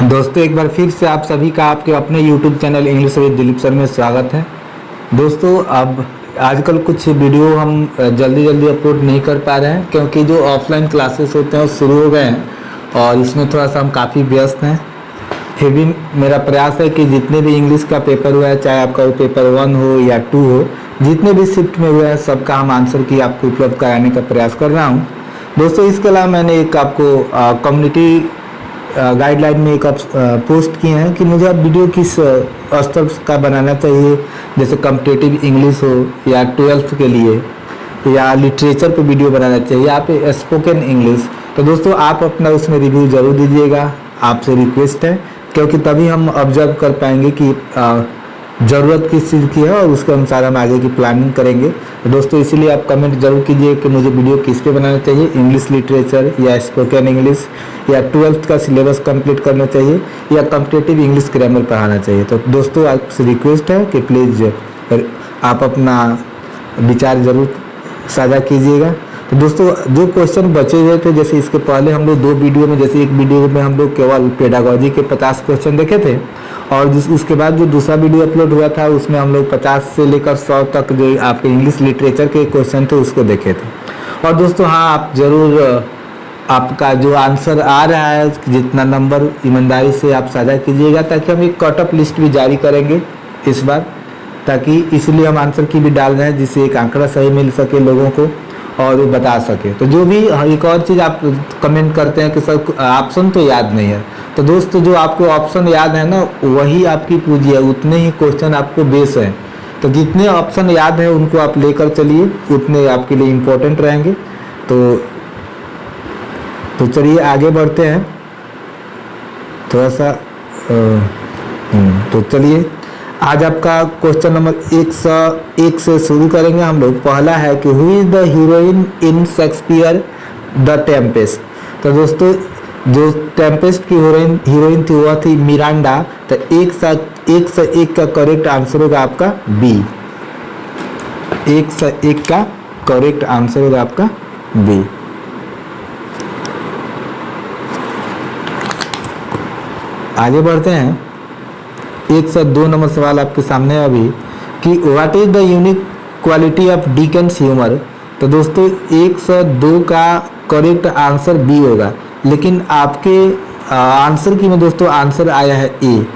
दोस्तों एक बार फिर से आप सभी का आपके अपने YouTube channel English with Dilip sir में स्वागत है। दोस्तों अब आजकल कुछ वीडियो हम जल्दी जल्दी अपलोड नहीं कर पा रहे हैं क्योंकि जो ऑफलाइन क्लासेस होते हैं वो शुरू हो गए हैं और इसमें थोड़ा सा हम काफ़ी व्यस्त हैं। फिर भी मेरा प्रयास है कि जितने भी इंग्लिश का पेपर हुआ है, चाहे आपका वो पेपर 1 हो या 2 हो, जितने भी शिफ्ट में हुआ है सबका हम आंसर की आपको उपलब्ध कराने का प्रयास कर रहा हूँ। दोस्तों इसके अलावा मैंने एक आपको कम्युनिटी गाइडलाइन में एक पोस्ट किए हैं कि मुझे अब वीडियो किस स्तर का बनाना चाहिए, जैसे कम्पिटेटिव इंग्लिश हो या 12th के लिए या लिटरेचर पे वीडियो बनाना चाहिए या पे स्पोकन इंग्लिश। तो दोस्तों आप अपना उसमें रिव्यू ज़रूर दीजिएगा, आपसे रिक्वेस्ट है, क्योंकि तभी हम ऑब्जर्व कर पाएंगे कि ज़रूरत किस चीज़ की है और उसके अनुसार हम आगे की प्लानिंग करेंगे। तो दोस्तों इसीलिए आप कमेंट जरूर कीजिए कि मुझे वीडियो किस पे बनाना चाहिए, इंग्लिश लिटरेचर या स्पोकन इंग्लिश या 12th का सिलेबस कंप्लीट करना चाहिए या कम्पिटेटिव इंग्लिश ग्रामर पढ़ाना चाहिए। तो दोस्तों आपसे रिक्वेस्ट है कि प्लीज़ आप अपना विचार ज़रूर साझा कीजिएगा। तो दोस्तों जो क्वेश्चन बचे हुए थे, जैसे इसके पहले हम लोग 2 वीडियो में, जैसे एक वीडियो में हम लोग केवल पेडागोजी के 50 क्वेश्चन देखे थे और उसके बाद जो दूसरा वीडियो अपलोड हुआ था उसमें हम लोग 50 से लेकर 100 तक जो आपके इंग्लिश लिटरेचर के क्वेश्चन थे उसको देखे थे। और दोस्तों हाँ, आप ज़रूर आपका जो आंसर आ रहा है जितना नंबर ईमानदारी से आप साझा कीजिएगा, ताकि हम एक कट ऑफ लिस्ट भी जारी करेंगे इस बार, ताकि इसलिए हम आंसर की भी डाल रहे हैं जिससे एक आंकड़ा सही मिल सके लोगों को और वो बता सके। तो जो भी एक और चीज़ आप कमेंट करते हैं कि सर ऑप्शन तो याद नहीं है, तो दोस्तों जो आपको ऑप्शन याद है ना वही आपकी पूंजी है, उतने ही क्वेश्चन आपको बेस है। तो जितने ऑप्शन याद है उनको आप लेकर चलिए, उतने आपके लिए इम्पोर्टेंट रहेंगे। तो चलिए आगे बढ़ते हैं थोड़ा सा। तो चलिए आज आपका क्वेश्चन नंबर 101 से शुरू करेंगे हम लोग। पहला है कि who is the heroine in Shakespeare the Tempest. तो दोस्तों जो टेम्पेस्ट की हीरोइन थी वह थी मिरांडा। तो 101 का करेक्ट आंसर होगा आपका बी। 101 का करेक्ट आंसर होगा आपका बी। आगे बढ़ते हैं। 102 नंबर सवाल आपके सामने है अभी कि what is the unique quality of Dickens humour. तो दोस्तों 102 का करेक्ट आंसर बी होगा, लेकिन आपके आंसर की में दोस्तों आंसर आया है ए।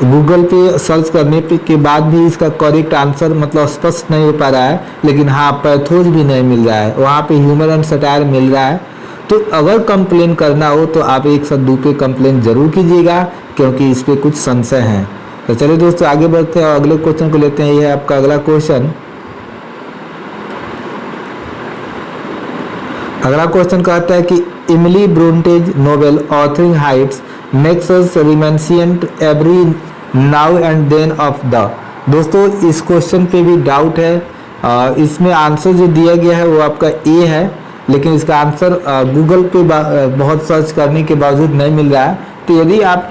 गूगल पे सर्च करने के बाद भी इसका करेक्ट आंसर मतलब स्पष्ट नहीं हो पा रहा है, लेकिन हाँ पैथोज भी नहीं मिल रहा है, वहाँ पे ह्यूमर एंड सटायर मिल रहा है। तो अगर कंप्लेन करना हो तो आप 102 पे कंप्लेन जरूर कीजिएगा, क्योंकि इस पे कुछ संशय हैं। तो चलिए दोस्तों आगे बढ़ते हैं और अगले क्वेश्चन को लेते हैं। यह है आपका अगला क्वेश्चन। अगला क्वेश्चन कहता है कि Emily Bronte's novel authoring Heights makes us reminiscent every now and then of the. दोस्तों इस क्वेश्चन पे भी डाउट है। इसमें आंसर जो दिया गया है वो आपका ए है, लेकिन इसका आंसर गूगल पे बहुत सर्च करने के बावजूद नहीं मिल रहा है। तो यदि आप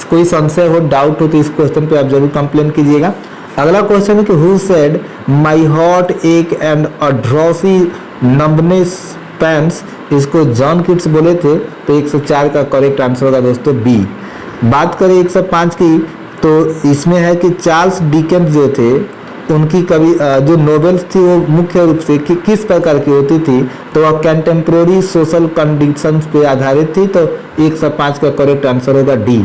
कोई संशय हो, डाउट हो, तो इस क्वेश्चन पे आप जरूर कंप्लेन कीजिएगा। अगला क्वेश्चन है कि हु सेड माई हॉट एक एंड अ ड्रॉसी नंबनेस पैंट्स। इसको जॉन किट्स बोले थे। तो 104 का करेक्ट आंसर होगा दोस्तों बी। बात करें 105 की, तो इसमें है कि चार्ल्स डिकेंस जो थे उनकी कवि जो नोवेल्स थी वो मुख्य रूप से किस प्रकार की होती थी, तो वह कंटेम्प्रेरी सोशल कंडीशंस पे आधारित थी। तो 105 का करेक्ट आंसर होगा D.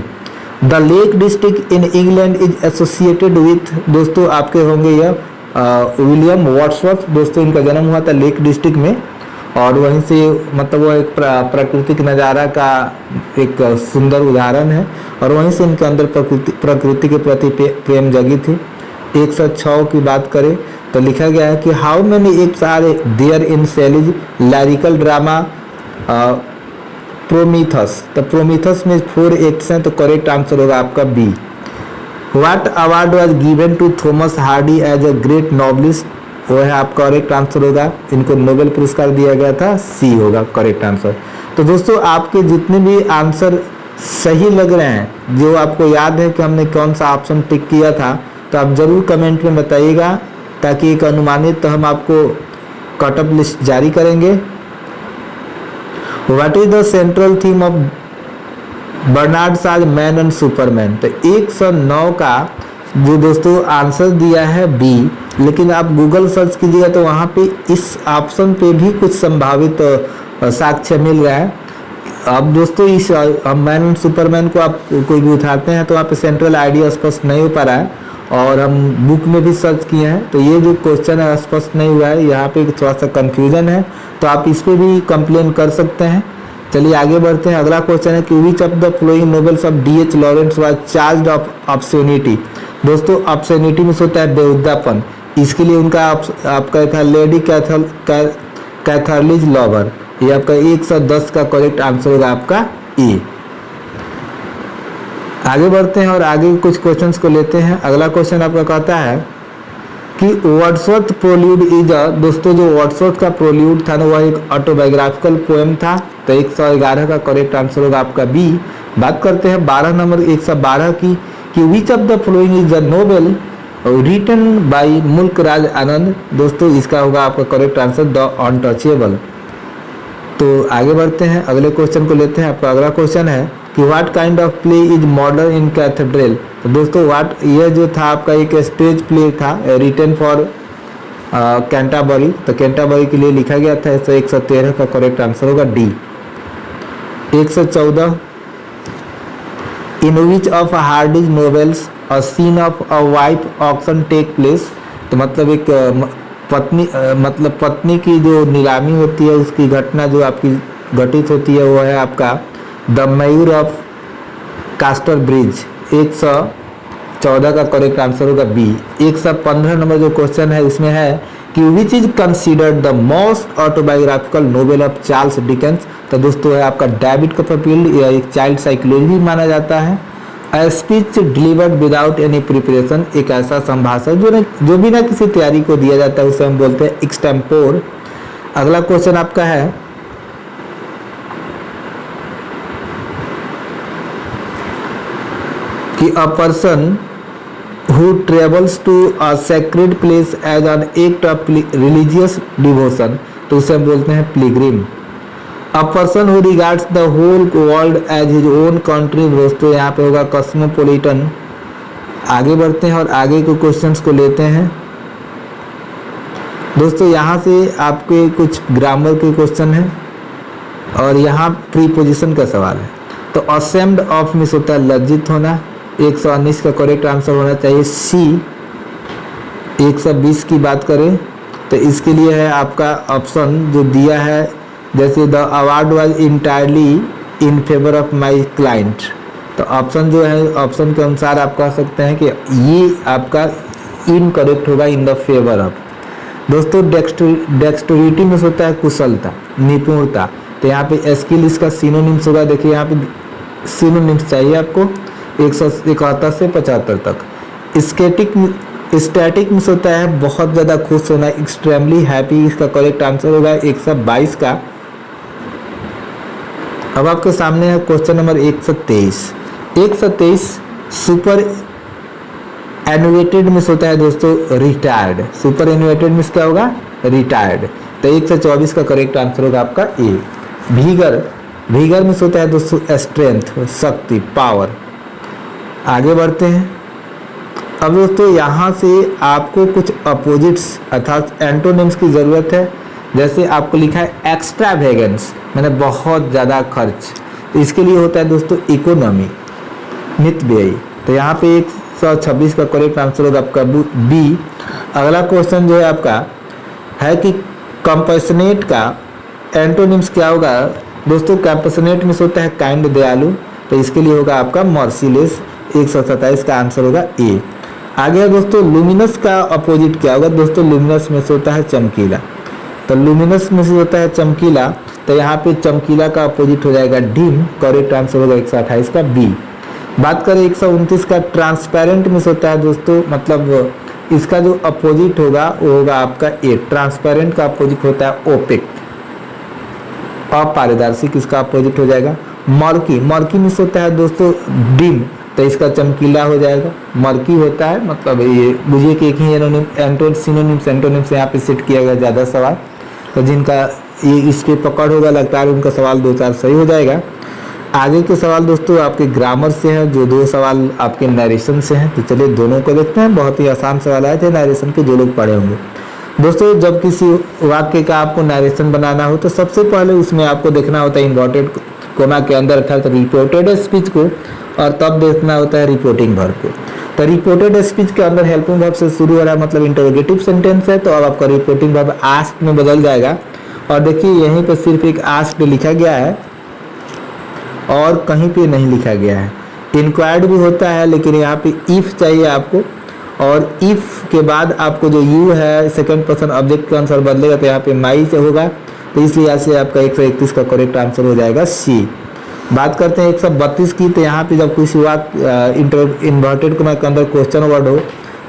The lake district in England is associated with. दोस्तों आपके होंगे यह विलियम वर्ड्सवर्थ। दोस्तों इनका जन्म हुआ था लेक डिस्ट्रिक्ट में और वहीं से मतलब वो एक प्राकृतिक नज़ारा का एक सुंदर उदाहरण है और वहीं से इनके अंदर प्रकृति के प्रति प्रेम जगी थी। 106 की बात करें तो लिखा गया है कि how many acts are there in Shelley's lyrical drama Prometheus. तो प्रोमीथस में 4 एक्ट्स हैं, तो करेक्ट आंसर होगा आपका B. What award was given to Thomas Hardy as a great novelist. वो है आपका करेक्ट आंसर होगा, इनको नोबेल पुरस्कार दिया गया था, सी होगा करेक्ट आंसर। तो दोस्तों आपके जितने भी आंसर सही लग रहे हैं, जो आपको याद है कि हमने कौन सा ऑप्शन टिक किया था, तो आप जरूर कमेंट में बताइएगा, ताकि एक अनुमानित हम आपको कटअप लिस्ट जारी करेंगे। What is the central theme of Bernard Shaw man and superman. तो 109 का जो दोस्तों आंसर दिया है बी, लेकिन आप गूगल सर्च कीजिएगा तो वहाँ पे इस ऑप्शन पे भी कुछ संभावित साक्ष्य मिल रहा है। अब दोस्तों इस मैन एंड सुपरमैन को आप कोई भी उठाते हैं तो वहाँ पे सेंट्रल आइडिया स्पष्ट नहीं हो पा रहा है, और हम बुक में भी सर्च किए हैं तो ये जो क्वेश्चन है स्पष्ट नहीं हुआ है, यहाँ पे थोड़ा सा कंफ्यूजन है, तो आप इस पर भी कंप्लेन कर सकते हैं। चलिए आगे बढ़ते हैं। अगला क्वेश्चन है कि which of the following novels of D.H. Lawrence was charged of obscenity. दोस्तों ऑब्ससेनिटी में होता है बेहुदापन, इसके लिए उनका आपका था लेडी कैथरलीज लॉवर। ये आपका 110 का करेक्ट आंसर होगा आपका ए। आगे बढ़ते हैं और आगे कुछ क्वेश्चंस को लेते हैं। अगला क्वेश्चन आपका कहता है कि वर्ड्सवर्थ प्रोल्यूड इज अ, दोस्तों जो वर्ड्सवर्थ का प्रोल्यूड था ना वह एक ऑटोबायोग्राफिकल पोएम था, तो 111 का करेक्ट आंसर होगा आपका बी। बात करते हैं 12 नंबर 112 की कि which of the following is a novel written by Mulk Raj आनंद। दोस्तों इसका होगा आपका करेक्ट आंसर द अनटचेबल। तो आगे बढ़ते हैं, अगले क्वेश्चन को लेते हैं। आपका अगला क्वेश्चन है कि what kind of play is murder in cathedral. तो दोस्तों यह जो था आपका एक स्टेज प्ले था रिटन फॉर कैंटरबरी, तो कैंटरबरी के लिए लिखा गया था। 113 का करेक्ट आंसर होगा D. 114 in which of Hardy's novels a scene of a wife auction take place. तो मतलब एक पत्नी की जो नीलामी होती है उसकी घटना जो आपकी घटित होती है वो है आपका द मयूर ऑफ कास्टर ब्रिज। 114 का करेक्ट आंसर होगा बी। 115 नंबर जो क्वेश्चन है इसमें है कि which is considered the most autobiographical novel of Charles Dickens. तो दोस्तों है आपका डेविड कॉपरफील्ड, यह एक चाइल्ड साइकोलॉजी माना जाता है। A speech delivered without any preparation, एक ऐसा संभाषण जो बिना किसी तैयारी को दिया जाता है उसे हम बोलते हैं एक्सटेम्पोर। अगला क्वेश्चन आपका है कि a person who travels to a sacred place as an act of religious devotion, तो उसे हम बोलते हैं Pilgrim. A person who regards the whole world as his own country, दोस्तों यहाँ पे होगा कॉस्मोपॉलिटन। आगे बढ़ते हैं और आगे के क्वेश्चंस को लेते हैं। दोस्तों यहाँ से आपके कुछ ग्रामर के क्वेश्चन हैं और यहाँ प्रीपोजिशन का सवाल है। तो असेम्ड ऑफ मिस होता है लज्जित होना। 119 का करेक्ट आंसर होना चाहिए सी। 120 की बात करें तो इसके लिए है आपका ऑप्शन जो दिया है, जैसे the award was entirely in favour of my client. तो ऑप्शन जो है ऑप्शन के अनुसार आप कह सकते हैं कि ये आपका इनकरेक्ट होगा इन द फेवर ऑफ। दोस्तों डेक्स्टोरिटी में होता है कुशलता, निपुणता। तो यहाँ पे स्किल इसका सिनोनिम्स होगा। देखिए यहाँ पे सिनोनिम्स चाहिए आपको 171 से 75 तक। स्टैटिक में होता है बहुत ज़्यादा खुश होना, एक्सट्रीमली हैप्पी, इसका करेक्ट आंसर होगा 122 का। अब आपके सामने है क्वेश्चन नंबर 123। 123 सुपर एनुएटेड मिस होता है दोस्तों रिटायर्ड। सुपर एनुएटेड मिस क्या होगा? रिटायर्ड। तो 124 का करेक्ट आंसर होगा आपका ए। भीगर मिस होता है दोस्तों स्ट्रेंथ, शक्ति, पावर। आगे बढ़ते हैं। अब दोस्तों यहाँ से आपको कुछ अपोजिट्स अर्थात एंटोनिम्स की ज़रूरत है। जैसे आपको लिखा है एक्स्ट्रावेगेंस, मैंने बहुत ज़्यादा खर्च, तो इसके लिए होता है दोस्तों इकोनॉमी, मित व्ययी। तो यहाँ पे 126 का करेक्ट आंसर होगा आपका बी। अगला क्वेश्चन जो है आपका है कि कंपैशनेट का एंटोनिम्स क्या होगा? दोस्तों कंपैशनेट में होता है काइंड, दयालु, तो इसके लिए होगा आपका मर्सीलेस। 127 का आंसर होगा ए। आगे है दोस्तों लुमिनस का अपोजिट क्या होगा? दोस्तों लुमिनस में से होता है चमकीला। तो लुमिनस में से होता है चमकीला, तो यहाँ पे चमकीला का अपोजिट हो जाएगा डिम। करेक्ट आंसर होगा 128 का बी। बात करें 129 का ट्रांसपेरेंट में से होता है दोस्तों, मतलब इसका जो अपोजिट होगा वो होगा आपका ए। ट्रांसपेरेंट का अपोजिट होता है ओपेक, अपारदर्शी, किसका अपोजिट हो जाएगा? मर्की में से होता है दोस्तों डिम, तो इसका चमकीला हो जाएगा। मर्की होता है मतलब ये बुझिए कि एक ही सिनोनिम्स एंटोनिम्स यहाँ पे सेट किया गया ज़्यादा सवाल, तो जिनका ये इस पे पकड़ होगा लगता है उनका सवाल 2-4 सही हो जाएगा। आगे के सवाल दोस्तों आपके ग्रामर से हैं, जो 2 सवाल आपके नरेशन से हैं। तो चलिए दोनों को देखते हैं। बहुत ही आसान सवाल आए थे नरेशन के, जो लोग पढ़े होंगे। दोस्तों जब किसी वाक्य का आपको नरेशन बनाना हो तो सबसे पहले उसमें आपको देखना होता है इन्वर्टेड कोमा के अंदर अर्थात रिपोर्टेड स्पीच को, और तब देखना होता है रिपोर्टिंग वर्ब को। तो रिपोर्टेड स्पीच के अंदर हेल्पिंग वर्ब से शुरू हो रहा है, मतलब इंटरोगेटिव सेंटेंस है, तो अब आपका रिपोर्टिंग वर्ब आस्क्ड में बदल जाएगा। और देखिए यहीं पर सिर्फ एक आस्क्ड लिखा गया है और कहीं पे नहीं लिखा गया है। इंक्वायर्ड भी होता है लेकिन यहाँ पे इफ चाहिए आपको, और इफ के बाद आपको जो यू है सेकंड पर्सन ऑब्जेक्ट के अनुसार बदलेगा, तो यहाँ पे माई से होगा, तो इसलिए यहाँ से आपका 131 का करेक्ट आंसर हो जाएगा सी। बात करते हैं 132 की। तो यहाँ पे जब किसी वाक्य इन्वर्टेड कोमा के अंदर क्वेश्चन वर्ड हो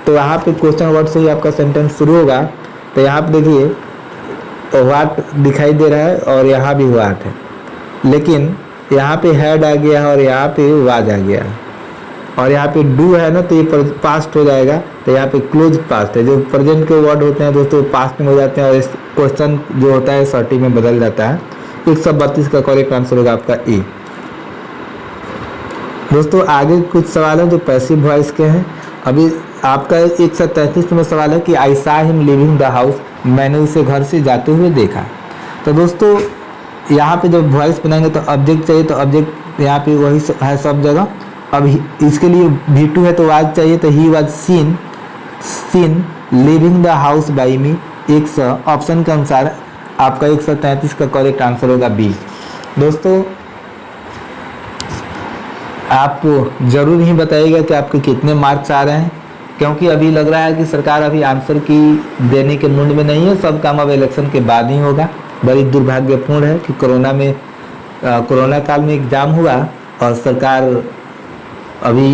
तो यहाँ पे क्वेश्चन वर्ड से ही आपका सेंटेंस शुरू होगा। तो यहाँ पे देखिए व्हाट दिखाई दे रहा है और यहाँ भी व्हाट है, लेकिन यहाँ पे हैड आ गया है और यहाँ पे वाज आ गया है, और यहाँ पे डू है ना, तो ये पास्ट हो जाएगा। तो यहाँ पे क्लोज पास्ट है, जो प्रेजेंट के वर्ड होते हैं दोस्तों पास्ट में हो जाते हैं, और इस क्वेश्चन जो होता है सर्टी में बदल जाता है। 132 का करेक्ट आंसर होगा आपका ए। दोस्तों आगे कुछ सवाल हैं जो पैसिव वॉइस के हैं। अभी आपका 133 में सवाल है कि आई सा हिम लिविंग द हाउस, मैंने उसे घर से जाते हुए देखा। तो दोस्तों यहाँ पे जब वॉइस बनाएंगे तो ऑब्जेक्ट चाहिए, तो ऑब्जेक्ट यहाँ पे वही है सब जगह। अब इसके लिए V2 है तो वाज चाहिए, तो he was scene living the house by me. Option के अनुसार आपका 133 का करेक्ट आंसर होगा बी। दोस्तों आप ज़रूर ही बताइएगा कि आपके कितने मार्क्स आ रहे हैं, क्योंकि अभी लग रहा है कि सरकार अभी आंसर की देने के मूड में नहीं है। सब काम अब इलेक्शन के बाद ही होगा। बड़ी दुर्भाग्यपूर्ण है कि कोरोना काल में एग्ज़ाम हुआ और सरकार अभी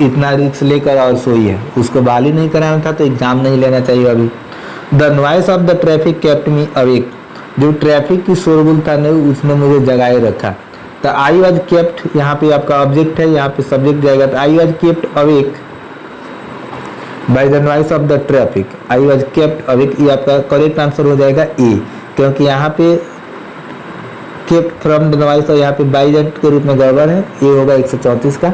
इतना रिस्क लेकर और सोई है। उसको बहाल ही नहीं कराना था तो एग्ज़ाम नहीं लेना चाहिए अभी। The noise of the traffic kept me awake, जो ट्रैफिक की शोरगुल था नहीं उसने मुझे जगाए रखा। तो आई वाज केप्ट, यहाँ पे आपका ऑब्जेक्ट है, यहाँ पे सब्जेक्ट जाएगा। तो I was kept awake by the noise of the traffic, I was kept awake, ये आपका करेक्ट आंसर हो जाएगा ए, क्योंकि यहाँ पे केप्ट फ्रॉम द नॉइस और यहाँ पे बाय द के रूप में गड़बड़ है। ये होगा 134 का।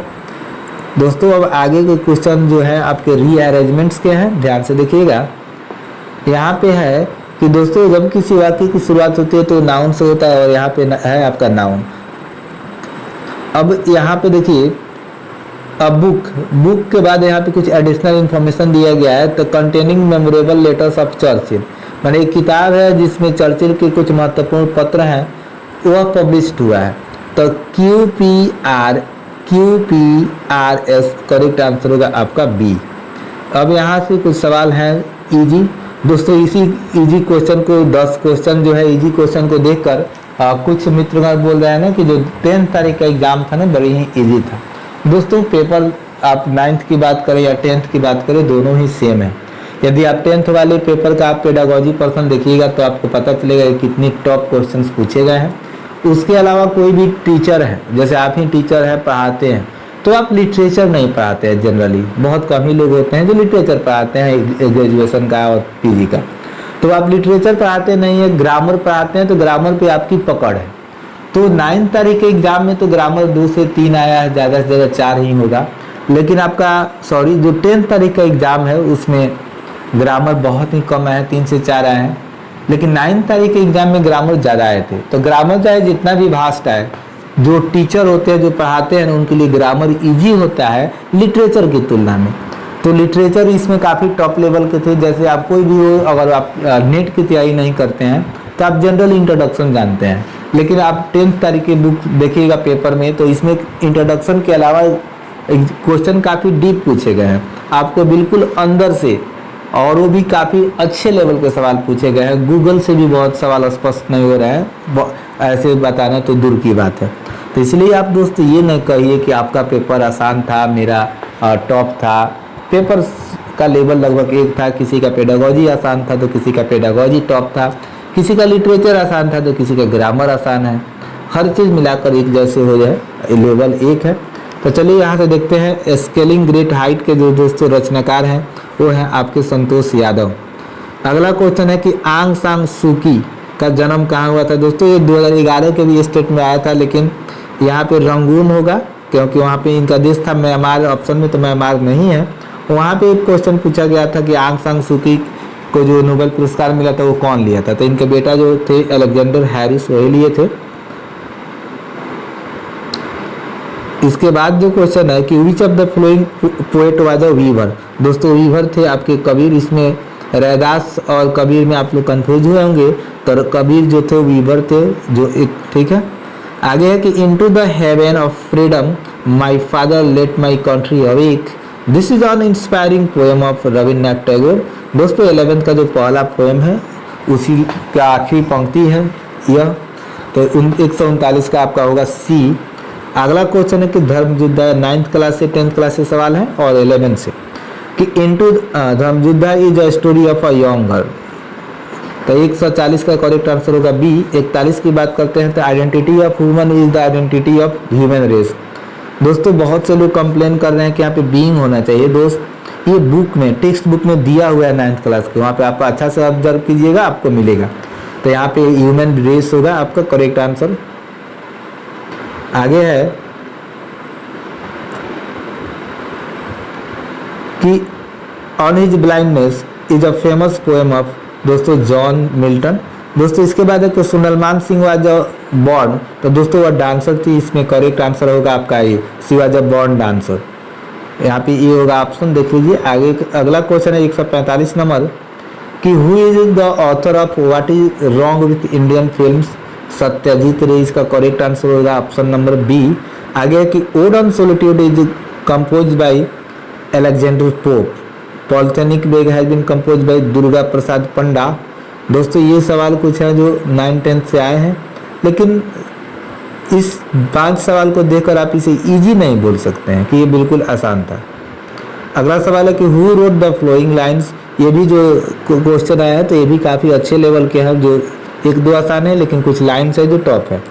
दोस्तों अब आगे के क्वेश्चन जो है आपके रीअरेंजमेंट्स के हैं, ध्यान से देखिएगा। यहाँ पे है कि दोस्तों जब किसी वाक्य की शुरुआत होती है तो नाउन से होता है, और यहाँ पे है आपका नाउन। अब यहाँ पे देखिए अब बुक के बाद यहाँ पे कुछ एडिशनल इंफॉर्मेशन दिया गया है। तो containing memorable letters of Churchill, मैंने एक किताब है जिसमें चर्चिल के कुछ महत्वपूर्ण पत्र हैं, वह पब्लिश्ड हुआ है। तो QPRS करेक्ट आंसर होगा आपका बी। अब यहाँ से कुछ सवाल हैं इजी। दोस्तों इसी इजी क्वेश्चन को 10 क्वेश्चन जो है इजी क्वेश्चन को देखकर कुछ मित्रगण बोल रहे हैं ना कि जो 10 तारीख का एग्जाम था ना बड़ी ही इजी था। दोस्तों पेपर आप 9th की बात करें या 10th की बात करें दोनों ही सेम है। यदि आप 10th वाले पेपर का आप पेडागोजी पर्सन देखिएगा तो आपको पता चलेगा कि कितनी टॉप क्वेश्चंस पूछे गए हैं। उसके अलावा कोई भी टीचर है, जैसे आप ही टीचर है पढ़ाते हैं, तो आप लिटरेचर नहीं पढ़ाते हैं। जनरली बहुत कम ही लोग होते हैं जो लिटरेचर पढ़ाते हैं ग्रेजुएशन का और पीजी का, तो आप लिटरेचर पढ़ाते नहीं है, ग्रामर पढ़ाते हैं, तो ग्रामर पे आपकी पकड़ है। तो 9 तारीख के एग्जाम में तो ग्रामर 2 से 3 आया है, ज़्यादा से ज़्यादा 4 ही होगा। लेकिन आपका जो 10 तारीख का एग्जाम है उसमें ग्रामर बहुत ही कम आया है, 3 से 4 आए हैं। लेकिन 9 तारीख के एग्जाम में ग्रामर ज़्यादा आए थे। तो ग्रामर चाहे जितना भी भास्ट आए, जो टीचर होते हैं जो पढ़ाते हैं उनके लिए ग्रामर इजी होता है लिटरेचर की तुलना में। तो लिटरेचर इसमें काफ़ी टॉप लेवल के थे। जैसे आप कोई भी हो, अगर आप नेट की तैयारी नहीं करते हैं तो आप जनरल इंट्रोडक्शन जानते हैं, लेकिन आप 10 तारीख की बुक देखिएगा पेपर में तो इसमें इंट्रोडक्शन के अलावा क्वेश्चन काफ़ी डीप पूछे गए हैं, आपको बिल्कुल अंदर से, और वो भी काफ़ी अच्छे लेवल के सवाल पूछे गए हैं। गूगल से भी बहुत सवाल स्पष्ट नहीं हो रहे हैं, ऐसे बताना तो दूर की बात है। तो इसलिए आप दोस्त ये नहीं कहिए कि आपका पेपर आसान था, मेरा टॉप था। पेपर का लेवल लगभग एक था, किसी का पेडागोजी आसान था तो किसी का पेडागोजी टॉप था, किसी का लिटरेचर आसान था तो किसी का ग्रामर आसान है। हर चीज़ मिलाकर एक जैसे हो जाए, लेवल एक है। तो चलिए यहाँ से देखते हैं स्केलिंग ग्रेट हाइट के जो दोस्तों रचनाकार हैं वो हैं आपके संतोष यादव। अगला क्वेश्चन है कि आंग सांग सूकी का जन्म कहाँ हुआ था। दोस्तों ये 2011 के भी स्टेट में आया था, लेकिन यहाँ पे रंगून होगा क्योंकि वहाँ पे इनका देश था म्यांमार, ऑप्शन में तो म्यांमार नहीं है। वहाँ पे एक क्वेश्चन पूछा गया था कि आंग सान सूकी को जो नोबेल पुरस्कार मिला था वो कौन लिया था, तो इनके बेटा जो थे अलेक्जेंडर हैरिस वही लिए थे। इसके बाद जो क्वेश्चन है कि which of the following poet was a weaver. दोस्तों वीवर थे आपके कबीर, इसमें रैदास और कबीर में आप लोग कंफ्यूज हुए होंगे, तो कबीर जो थे वीवर थे जो एक, ठीक है। आगे है कि into the haven of freedom my father let my country awake, this is on inspiring poem of Rabindranath Tagore. दोस्तों 11th का जो पहला पोएम है उसी का आखिरी पंक्ति है यह, तो 139 का आपका होगा सी। अगला क्वेश्चन है कि धर्मयुद्ध 9th क्लास से 10th क्लास से सवाल है और 11 से कि into Dharmayuddha is a story of a young girl, तो 140 का करेक्ट आंसर होगा बी। 41 की बात करते हैं तो identity of human is the identity of human race. दोस्तों बहुत से लोग कंप्लेन कर रहे हैं कि यहाँ पे बीइंग होना चाहिए। दोस्त ये बुक में, टेक्स्ट बुक में दिया हुआ है 9th क्लास के, वहाँ पे आप अच्छा से ऑब्जर्व कीजिएगा आपको मिलेगा, तो यहाँ पे ह्यूमन रेस होगा आपका करेक्ट आंसर। आगे है कि on his blindness is a famous poem of दोस्तों जॉन मिल्टन। दोस्तों इसके बाद है कि सुनलमान सिंह वाज अ बॉर्न, तो दोस्तों वह डांसर थी, इसमें करेक्ट आंसर होगा आपका ये, she was a born dancer, यहाँ पे ये होगा ऑप्शन। देख लीजिए आगे अगला क्वेश्चन है 145 नंबर कि who is the author of what is wrong with Indian films. Satyajit Ray इसका करेक्ट आंसर होगा ऑप्शन नंबर बी। आगे है कि ode on solitude is compose by Alexander Pope, पॉलिटेक्निक बैग has been compose by Durga Prasad Panda. दोस्तों ये सवाल कुछ है जो 9th-10th से आए हैं, लेकिन इस 5 सवाल को देखकर आप इसे इजी नहीं बोल सकते हैं कि ये बिल्कुल आसान था। अगला सवाल है कि who wrote the following lines. ये भी जो क्वेश्चन आया है तो ये भी काफ़ी अच्छे लेवल के हैं, जो 1-2 आसान है लेकिन कुछ लाइन्स है जो टॉप है।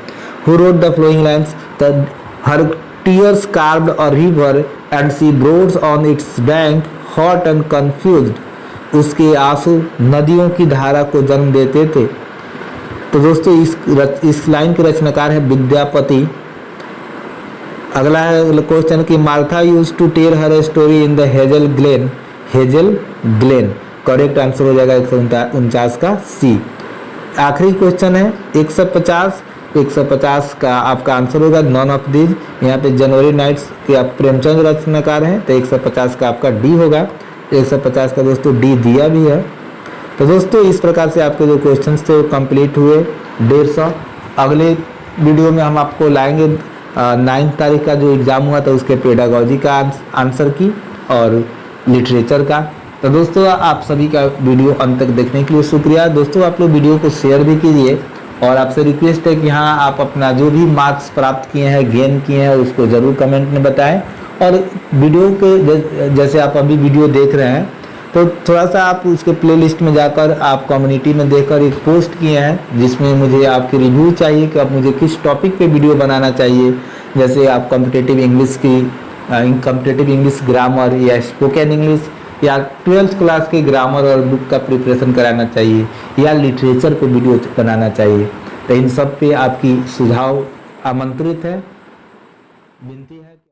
Who wrote the following lines, the her tears carved a river and sea broods on its bank hot and confused, उसके आंसू नदियों की धारा को जन्म देते थे। तो दोस्तों इस लाइन के रचनाकार है विद्यापति। अगला है क्वेश्चन कि Martha used to tell her story in the Hazel Glen, Hazel Glen correct answer हो जाएगा 149 का सी। आखिरी क्वेश्चन है 150 का आपका आंसर होगा नॉन ऑफ दीज। यहाँ पे जनवरी नाइट्स के आप प्रेमचंद रचनाकार हैं, तो 150 का आपका डी होगा। 150 का दोस्तों डी दिया भी है। तो दोस्तों इस प्रकार से आपके जो क्वेश्चंस थे वो कंप्लीट हुए 150। अगले वीडियो में हम आपको लाएंगे 9 तारीख का जो एग्ज़ाम हुआ था उसके पेडागॉजी का आंसर की और लिटरेचर का। तो दोस्तों आप सभी का वीडियो अंत तक देखने के लिए शुक्रिया। दोस्तों आप लोग वीडियो को शेयर भी कीजिए और आपसे रिक्वेस्ट है कि हाँ आप अपना जो भी मार्क्स प्राप्त किए हैं, गेन किए हैं, उसको ज़रूर कमेंट में बताएं। और वीडियो के जैसे आप अभी वीडियो देख रहे हैं तो थोड़ा सा आप उसके प्लेलिस्ट में जाकर आप कम्युनिटी में देखकर एक पोस्ट किए हैं जिसमें मुझे आपकी रिव्यू चाहिए कि आप मुझे किस टॉपिक पे वीडियो बनाना चाहिए। जैसे आप कॉम्पिटिटिव इंग्लिश ग्रामर या स्पोकन इंग्लिश या 12th क्लास के ग्रामर और बुक का प्रिपरेशन कराना चाहिए या लिटरेचर पे वीडियो बनाना चाहिए। तो इन सब पे आपकी सुझाव आमंत्रित है, विनती है।